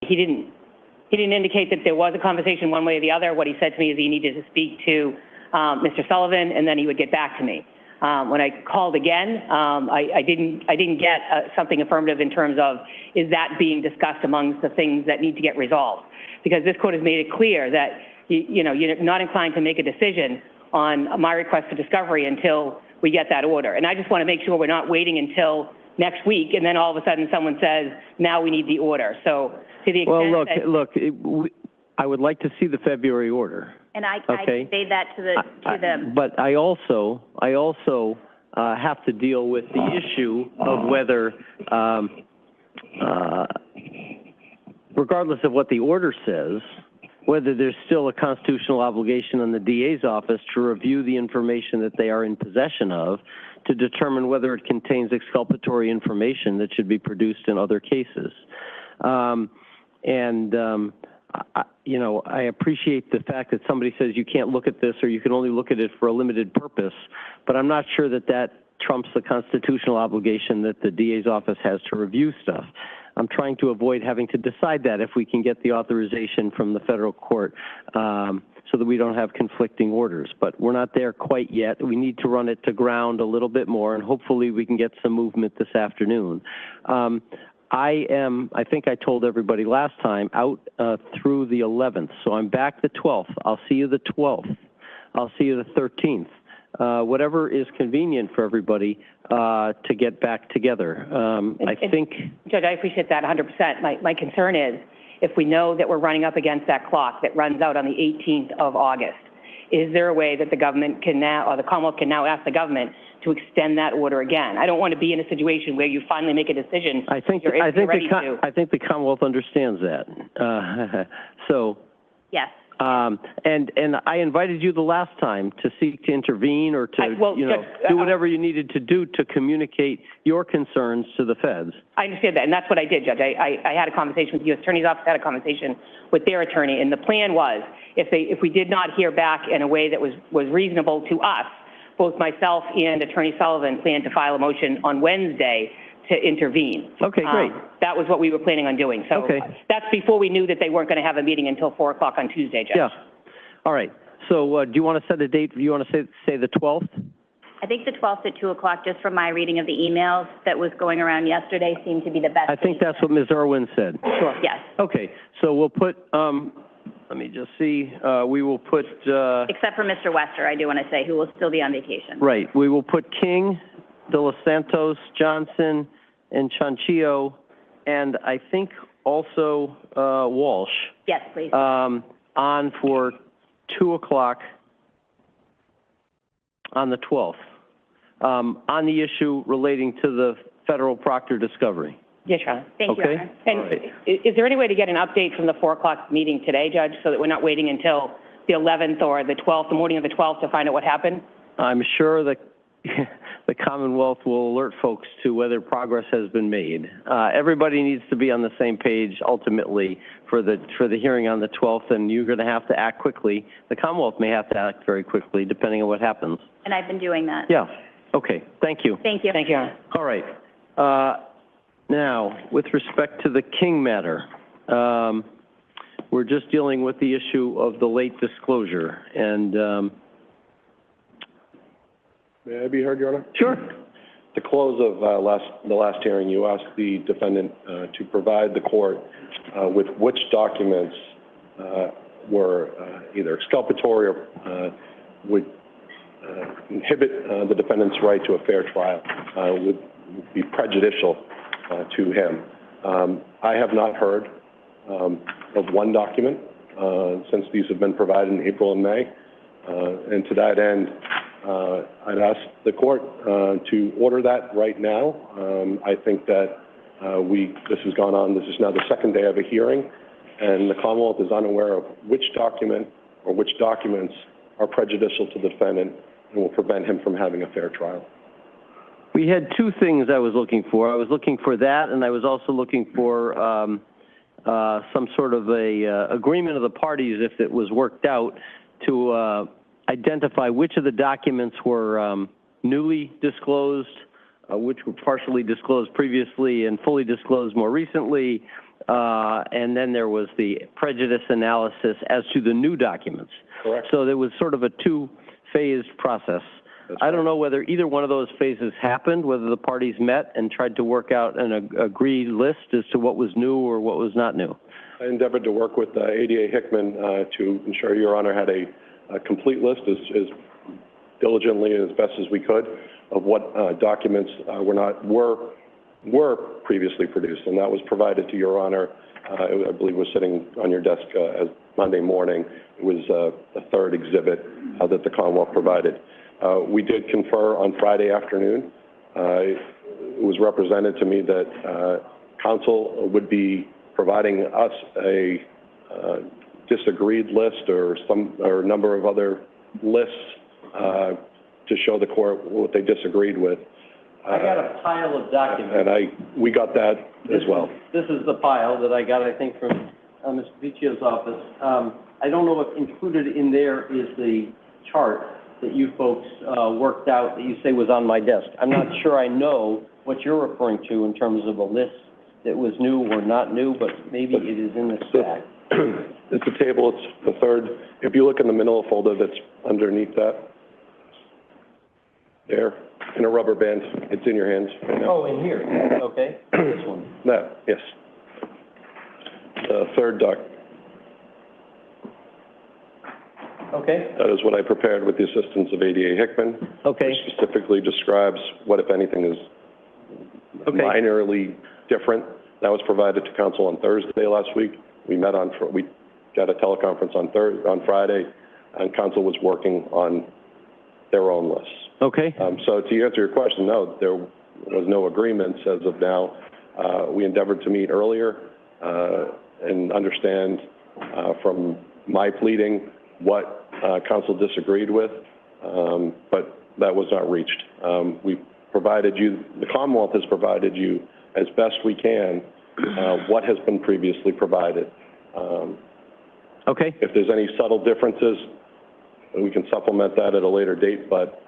he didn't indicate that there was a conversation one way or the other. What he said to me is he needed to speak to Mr. Sullivan, and then he would get back to me. When I called again, I didn't get something affirmative in terms of, is that being discussed amongst the things that need to get resolved? Because this court has made it clear that you're not inclined to make a decision on my request for discovery until we get that order. And I just want to make sure we're not waiting until next week, and then all of a sudden someone says, now we need the order. So to the extent I would like to see the February order. And I conveyed that to the. But I also have to deal with the issue of whether, regardless of what the order says, whether there's still a constitutional obligation on the DA's office to review the information that they are in possession of to determine whether it contains exculpatory information that should be produced in other cases. I appreciate the fact that somebody says you can't look at this or you can only look at it for a limited purpose, but I'm not sure that that trumps the constitutional obligation that the DA's office has to review stuff. I'm trying to avoid having to decide that if we can get the authorization from the federal court so that we don't have conflicting orders. But we're not there quite yet. We need to run it to ground a little bit more, and hopefully we can get some movement this afternoon. I think I told everybody last time, out through the 11th. So I'm back the 12th. I'll see you the 12th. I'll see you the 13th. Whatever is convenient for everybody to get back together. Judge, I appreciate that 100%. My concern is if we know that we're running up against that clock that runs out on the 18th of August, is there a way that the government can now, or the Commonwealth can now ask the government to extend that order again? I don't want to be in a situation where you finally make a decision. I think the Commonwealth understands that. Yes. And I invited you the last time to seek to intervene or to do whatever you needed to do to communicate your concerns to the feds. I understand that, and that's what I did, Judge. I had a conversation with the U.S. Attorney's Office, had a conversation with their attorney, and the plan was if we did not hear back in a way that was reasonable to us, both myself and Attorney Sullivan planned to file a motion on Wednesday to intervene. Okay, great. That was what we were planning on doing. So that's before we knew that they weren't going to have a meeting until 4 o'clock on Tuesday, Judge. Yeah. All right. So do you want to set a date? Do you want to say the 12th? I think the 12th at 2 o'clock, just from my reading of the emails that was going around yesterday, seemed to be the best. I think that's what Ms. Irwin said. Sure. Yes. Okay. So we'll put, let me just see, we will put... except for Mr. Wester, I do want to say, who will still be on vacation. Right. We will put King, De Los Santos, Johnson, and Chanchillo, and I think also Walsh. Yes, please. On for 2 o'clock on the 12th, on the issue relating to the federal Proctor discovery. Yes, Your Honor. Thank you, Your Honor. And is there any way to get an update from the 4 o'clock meeting today, Judge, so that we're not waiting until the 11th or the 12th, the morning of the 12th, to find out what happened? I'm sure that the Commonwealth will alert folks to whether progress has been made. Everybody needs to be on the same page ultimately for the hearing on the 12th, and you're going to have to act quickly. The Commonwealth may have to act very quickly depending on what happens. And I've been doing that. Yeah. Okay. Thank you. Thank you. Thank you, Your Honor. All right. Now, with respect to the King matter, we're just dealing with the issue of the late disclosure, and may I be heard, Your Honor? Sure. At the close of the last hearing, you asked the defendant to provide the court with which documents were either exculpatory or would inhibit the defendant's right to a fair trial, would be prejudicial to him. I have not heard of one document since these have been provided in April and May, and to that end, I'd ask the court to order that right now. I think that this has gone on. This is now the second day of a hearing, and the Commonwealth is unaware of which document or which documents are prejudicial to the defendant and will prevent him from having a fair trial. We had two things I was looking for. I was looking for that, and I was also looking for some sort of a agreement of the parties, if it was worked out, to identify which of the documents were newly disclosed, which were partially disclosed previously and fully disclosed more recently, and then there was the prejudice analysis as to the new documents. Correct. So there was sort of a two-phased process. I don't know whether either one of those phases happened, whether the parties met and tried to work out an agreed list as to what was new or what was not new. I endeavored to work with ADA Hickman to ensure Your Honor had a complete list as diligently and as best as we could of what documents were previously produced, and that was provided to Your Honor. I believe was sitting on your desk as Monday morning. It was the third exhibit that the Commonwealth provided. We did confer on Friday afternoon. It was represented to me that counsel would be providing us a disagreed list or a number of other lists to show the court what they disagreed with. I got a pile of documents. And we got that as well. This is the pile that I got, I think, from Mr. Viccio's office. I don't know if included in there is the chart that you folks worked out that you say was on my desk. I'm not sure I know what you're referring to in terms of a list that was new or not new, but maybe it is in the stack. It's a table. It's the third. If you look in the manila folder that's underneath that, there, in a rubber band, it's in your hands right now. Oh, in here, okay, this one. That, yes. The third doc. Okay. That is what I prepared with the assistance of ADA Hickman. Okay. Which specifically describes what, if anything, is minorly different. That was provided to counsel on Thursday last week. We got a teleconference on Friday, and counsel was working on their own lists. Okay. So to answer your question, no, there was no agreement as of now. We endeavored to meet earlier and understand from my pleading what counsel disagreed with, but that was not reached. We provided you, the Commonwealth has provided you as best we can what has been previously provided. Okay. If there's any subtle differences, we can supplement that at a later date, but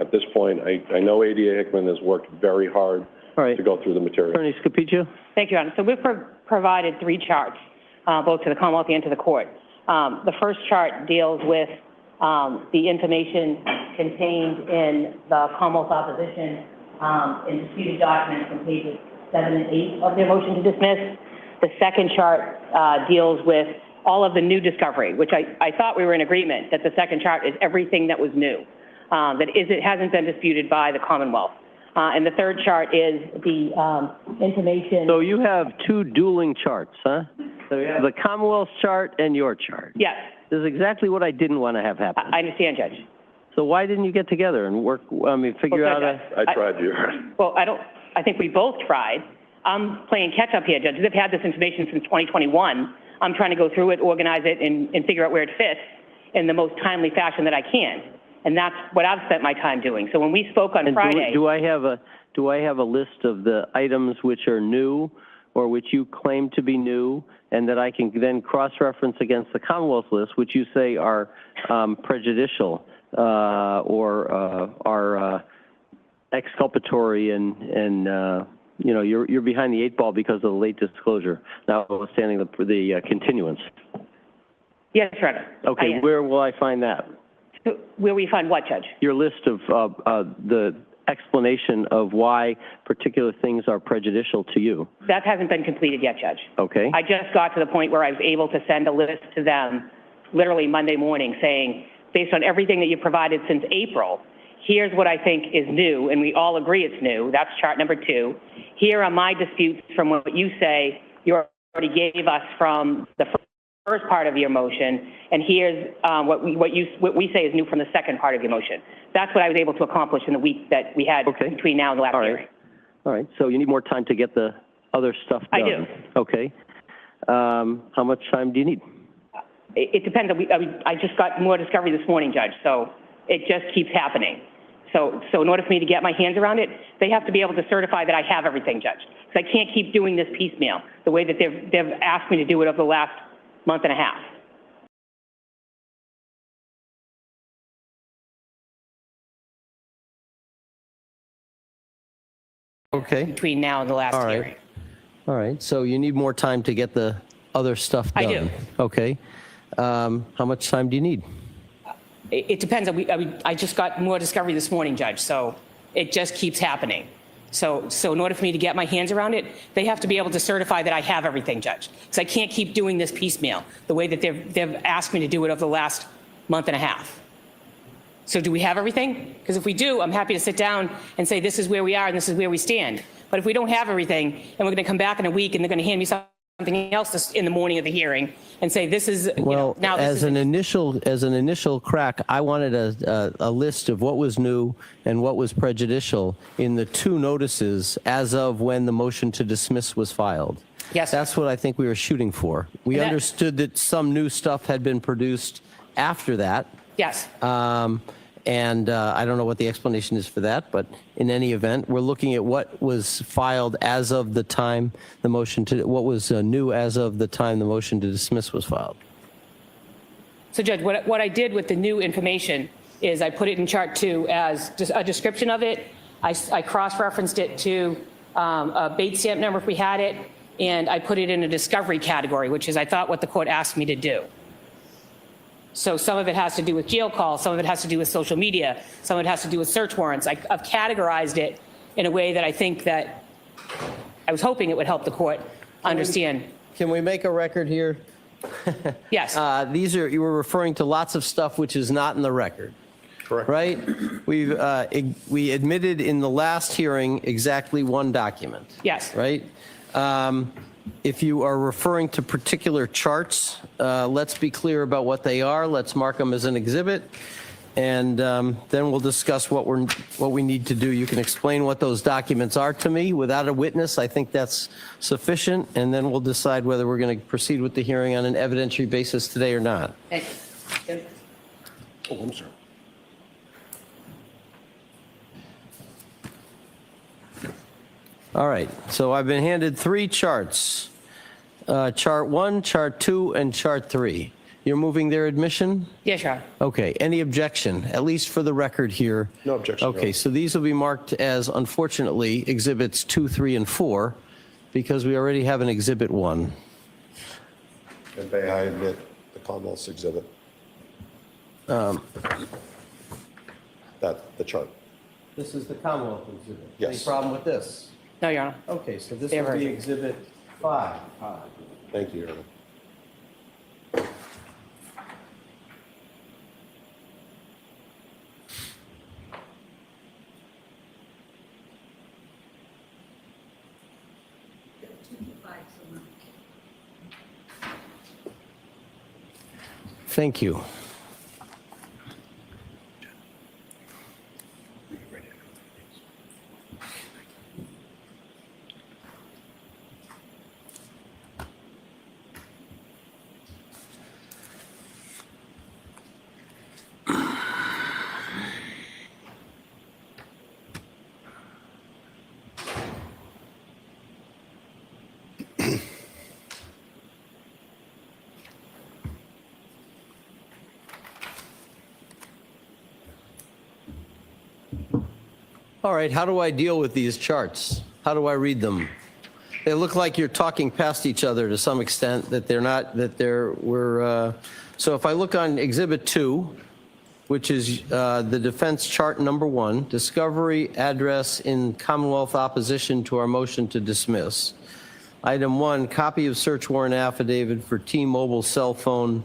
at this point, I know ADA Hickman has worked very hard to go through the material. Attorney Scapicchio? Thank you, Your Honor. So we've provided 3 charts, both to the Commonwealth and to the court. The first chart deals with the information contained in the Commonwealth's opposition in disputed documents from pages 7 and 8 of their motion to dismiss. The second chart deals with all of the new discovery, which I thought we were in agreement that the second chart is everything that was new, it hasn't been disputed by the Commonwealth. And the third chart is the information. So you have 2 dueling charts, huh? So you have the Commonwealth chart and your chart. Yes. This is exactly what I didn't want to have happen. I understand, Judge. So why didn't you get together and work, figure out a... I tried you. Well, I think we both tried. I'm playing catch-up here, Judge. They've had this information since 2021. I'm trying to go through it, organize it, and figure out where it fits in the most timely fashion that I can. And that's what I've spent my time doing. So when we spoke on Friday... Do I have a list of the items which are new or which you claim to be new, and that I can then cross-reference against the Commonwealth list, which you say are prejudicial or are exculpatory and you're behind the 8 ball because of the late disclosure, notwithstanding the continuance? Yes, Your Honor. Okay, where will I find that? So where we find what, Judge? Your list of the explanation of why particular things are prejudicial to you. That hasn't been completed yet, Judge. Okay. I just got to the point where I was able to send a list to them literally Monday morning saying, based on everything that you provided since April, here's what I think is new, and we all agree it's new. That's chart number 2. Here are my disputes from what you say you already gave us from the first part of your motion, and here's what we say is new from the second part of your motion. That's what I was able to accomplish in the week that we had between now and the last hearing. All right. So you need more time to get the other stuff done. I do. Okay. How much time do you need? It depends. I just got more discovery this morning, Judge, so it just keeps happening. So in order for me to get my hands around it, they have to be able to certify that I have everything, Judge. Because I can't keep doing this piecemeal the way that they've asked me to do it over the last month and a half. Okay. Between now and the last hearing. All right, so you need more time to get the other stuff done? I do. Okay. How much time do you need? It depends. I just got more discovery this morning, Judge, so it just keeps happening. So in order for me to get my hands around it, they have to be able to certify that I have everything, Judge. Because I can't keep doing this piecemeal the way that they've asked me to do it over the last month and a half. So do we have everything? Because if we do, I'm happy to sit down and say this is where we are and this is where we stand. But if we don't have everything, and we're going to come back in a week and they're going to hand me something else in the morning of the hearing and say this is, Well, now this as is an initial crack, I wanted a list of what was new and what was prejudicial in the 2 notices as of when the motion to dismiss was filed. Yes, sir. That's what I think we were shooting for. We understood that some new stuff had been produced after that. Yes. And I don't know what the explanation is for that, but in any event, we're looking at what was filed as of the time the motion to, what was new as of the time the motion to dismiss was filed. So, Judge, what I did with the new information is I put it in Chart 2 as just a description of it. I cross-referenced it to a bait stamp number if we had it, and I put it in a discovery category, which is, I thought, what the court asked me to do. So some of it has to do with jail calls, some of it has to do with social media, some of it has to do with search warrants. I've categorized it in a way that I think that I was hoping it would help the court understand. Can we make a record here? Yes. You were referring to lots of stuff which is not in the record. Correct. Right? We admitted in the last hearing exactly 1 document. Yes. Right? If you are referring to particular charts, let's be clear about what they are. Let's mark them as an exhibit, and then we'll discuss what we need to do. You can explain what those documents are to me without a witness. I think that's sufficient, and then we'll decide whether we're going to proceed with the hearing on an evidentiary basis today or not. Thank you. Oh, I'm sorry. All right, so I've been handed 3 charts, Chart 1, Chart 2, and Chart 3. You're moving their admission? Yes, Your Honor. Okay, any objection, at least for the record here? No objection, Your Okay, Honor. so these will be marked as, unfortunately, Exhibits 2, 3, and 4, because we already have an Exhibit 1. And may I admit the Commonwealth's exhibit? The chart. This is the Commonwealth Exhibit. Yes. Any problem with this? No, Your Honor. Okay, so this They will have be heard. Exhibit 5. Thank you, Your Honor. Thank you. All right, how do I deal with these charts? How do I read them? They look like you're talking past each other to some extent, that they're not, that so if I look on Exhibit 2, which is the defense chart number 1, discovery address in Commonwealth opposition to our motion to dismiss. Item 1, copy of search warrant affidavit for T-Mobile cell phone,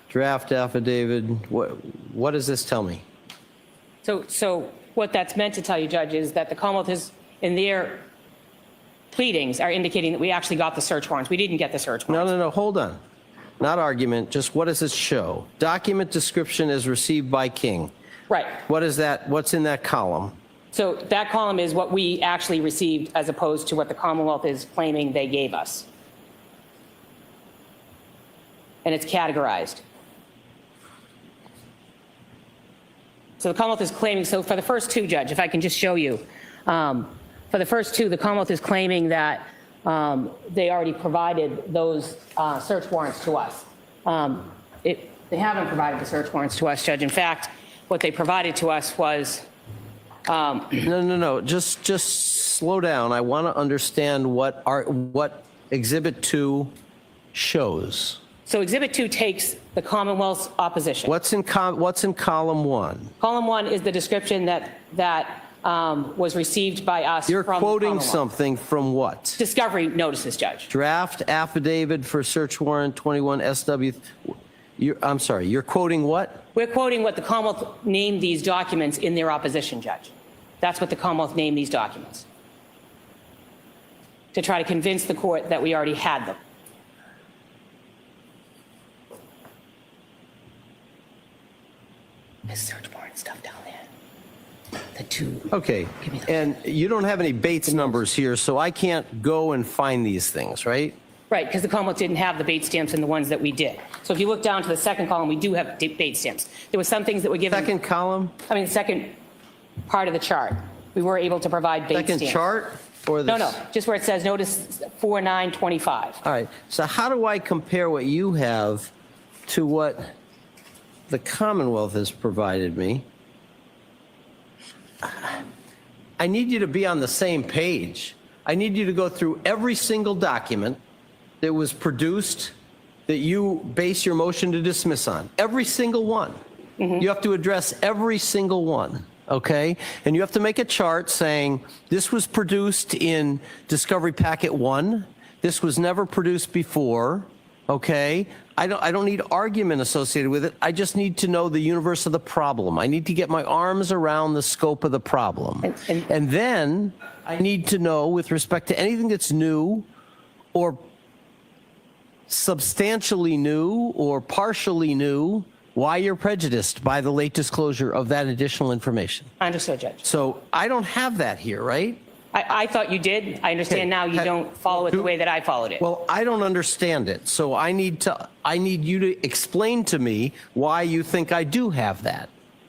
draft affidavit. What does this tell me? So what that's meant to tell you, Judge, is that the Commonwealth is, in their pleadings, are indicating that we actually got the search warrants. We didn't get the search warrants. No, hold on. Not argument, just what does this show? Document description as received by King. Right. What is that? What's in that column? So that column is what we actually received as opposed to what the Commonwealth is claiming they gave us. And it's categorized. So the Commonwealth is claiming, so for the first 2, Judge, if I can just show you. For the first 2, the Commonwealth is claiming that they already provided those search warrants to us. They haven't provided the search warrants to us, Judge. In fact, what they provided to us was No. Just slow down. I want to understand what Exhibit 2 shows. So Exhibit 2 takes the Commonwealth's opposition. What's in column 1? Column 1 is the description that was received by us You're from the quoting Commonwealth. something from what? Discovery notices, Judge. Draft affidavit for search warrant 21 SW. I'm sorry, you're quoting what? We're quoting what the Commonwealth named these documents in their opposition, Judge. That's what the Commonwealth named these documents, to try to convince the court that we already had them. There's search warrant stuff down there. The two. Okay, Give me those. and you don't have any Bates numbers here, so I can't go and find these things, right? Right, because the Commonwealth didn't have the Bates stamps in the ones that we did. So if you look down to the second column, we do have Bates stamps. There were some things that were given. Second column? The second part of the chart. We were able to provide Bates stamps. Second chart? Or this? No, just where it says notice 4925. All right, so how do I compare what you have to what the Commonwealth has provided me? I need you to be on the same page. I need you to go through every single document that was produced that you base your motion to dismiss on. Every single one. You have to address every single one, okay? And you have to make a chart saying, this was produced in Discovery Packet 1. This was never produced before, okay? I don't need argument associated with it. I just need to know the universe of the problem. I need to get my arms around the scope of the problem. And then I need to know, with respect to anything that's new or substantially new or partially new, why you're prejudiced by the late disclosure of that additional information. Understood, Judge. So I don't have that here, right? I thought you did. I understand Okay. now you don't follow it the way that I followed it. Well, I don't understand it. So I need you to explain to me why you think I do have that,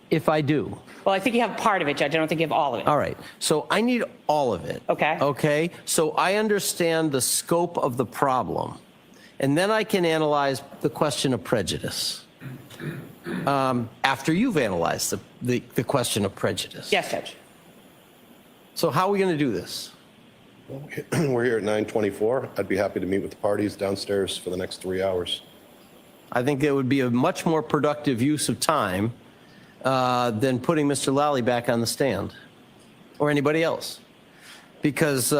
if I do. Well, I think you have part of it, Judge. I don't think you have all of it. All right. So I need all of it. Okay. Okay. So I understand the scope of the problem. And then I can analyze the question of prejudice. After you've analyzed the question of prejudice. Yes, Judge. So how are we going to do this? We're here at 9:24. I'd be happy to meet with the parties downstairs for the next 3 hours. I think it would be a much more productive use of time than putting Mr. Lally back on the stand or anybody else. Because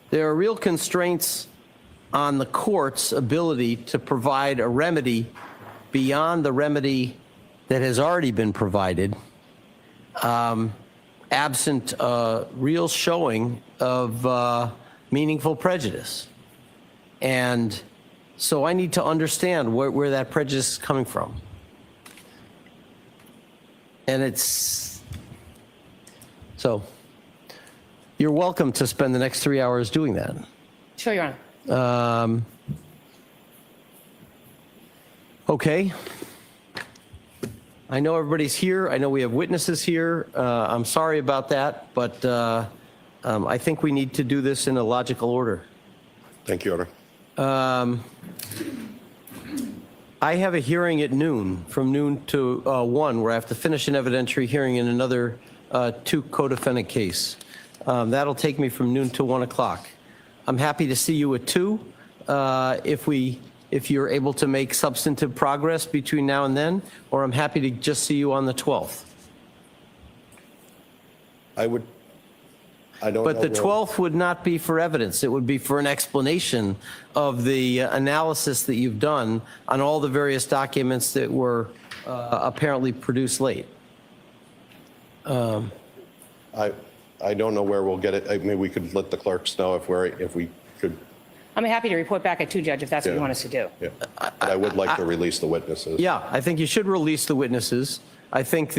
there are real constraints on the court's ability to provide a remedy beyond the remedy that has already been provided, absent real showing of meaningful prejudice. And so I need to understand where that prejudice is coming from. And so you're welcome to spend the next 3 hours doing that. Sure, Your Honor. Okay. I know everybody's here. I know we have witnesses here. I'm sorry about that, but I think we need to do this in a logical order. Thank you, Your Honor. I have a hearing at noon, from noon to 1, where I have to finish an evidentiary hearing in another 2 co-defendant case. That'll take me from noon to 1 o'clock. I'm happy to see you at 2 if you're able to make substantive progress between now and then, or I'm happy to just see you on the 12th. I don't know. But the where- 12th would not be for evidence. It would be for an explanation of the analysis that you've done on all the various documents that were apparently produced late. I don't know where we'll get it. I mean, we could let the clerks know if we could, I'm happy to report back at 2, Judge, if that's what you Yeah. want us to do. yeah. But I would like to release the witnesses. Yeah, I think you should release the witnesses. I think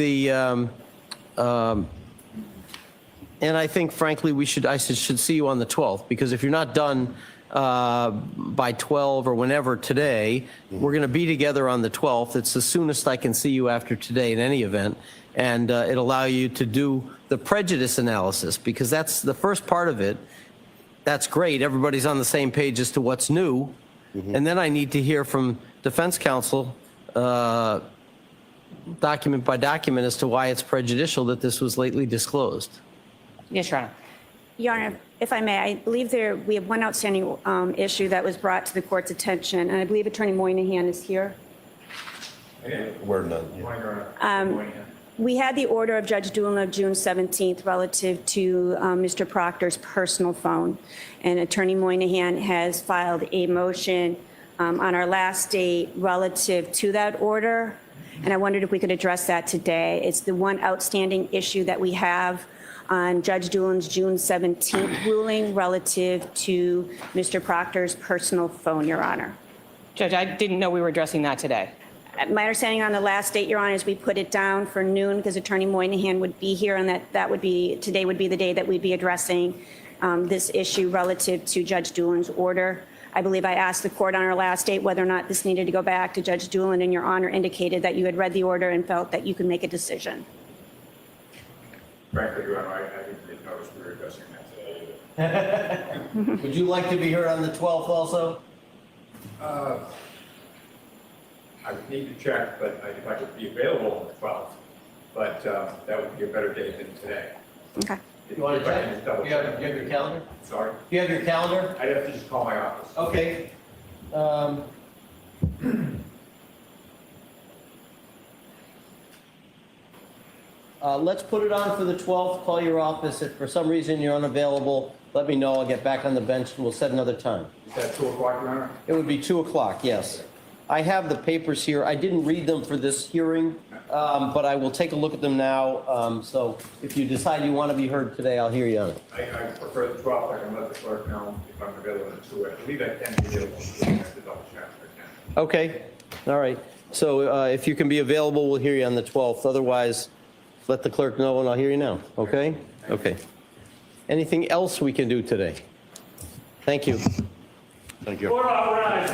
and I think, frankly, I should see you on the 12th, because if you're not done by 12 or whenever today, we're going to be together on the 12th. It's the soonest I can see you after today in any event, and it'll allow you to do the prejudice analysis, because that's the first part of it. That's great. Everybody's on the same page as to what's new. And then I need to hear from defense counsel document by document as to why it's prejudicial that this was lately disclosed. Yes, Your Honor. Your Honor, if I may, I believe we have one outstanding issue that was brought to the court's attention, and I believe Attorney Moynihan is here. We're done. We had the order of Judge Doolin of June 17th relative to Mr. Proctor's personal phone, and Attorney Moynihan has filed a motion on our last date relative to that order, and I wondered if we could address that today. It's the one outstanding issue that we have on Judge Doolin's June 17th ruling relative to Mr. Proctor's personal phone, Your Honor. Judge, I didn't know we were addressing that today. My understanding on the last date, Your Honor, is we put it down for noon because Attorney Moynihan would be here, and today would be the day that we'd be addressing this issue relative to Judge Doolin's order. I believe I asked the court on our last date whether or not this needed to go back to Judge Doolin, and Your Honor indicated that you had read the order and felt that you could make a decision. Frankly, Your Honor, I didn't notice we were addressing that today either. Would you like to be heard on the 12th also? I would need to check, but if I could be available on the 12th, but that would be a better date than today. Okay. You want to If I can check? just double Do you have check. your calendar? Sorry, Do you have your calendar? I'd have to just call my office. Okay. Let's put it on for the 12th. Call your office. If for some reason you're unavailable, let me know. I'll get back on the bench and we'll set another time. Is that 2 o'clock, Your Honor? It would be 2 o'clock, yes. I have the papers here. I didn't read them for this hearing, but I will take a look at them now. So if you decide you want to be heard today, I'll hear you on it. I prefer the 12th. I can let the clerk know if I'm available at 2. I believe I can be available. I have to double check if I can. Okay, all right. So if you can be available, we'll hear you on the 12th. Otherwise, let the clerk know and I'll hear you now, okay? Okay. Anything else we can do today? Thank you. Thank you. Court authorized.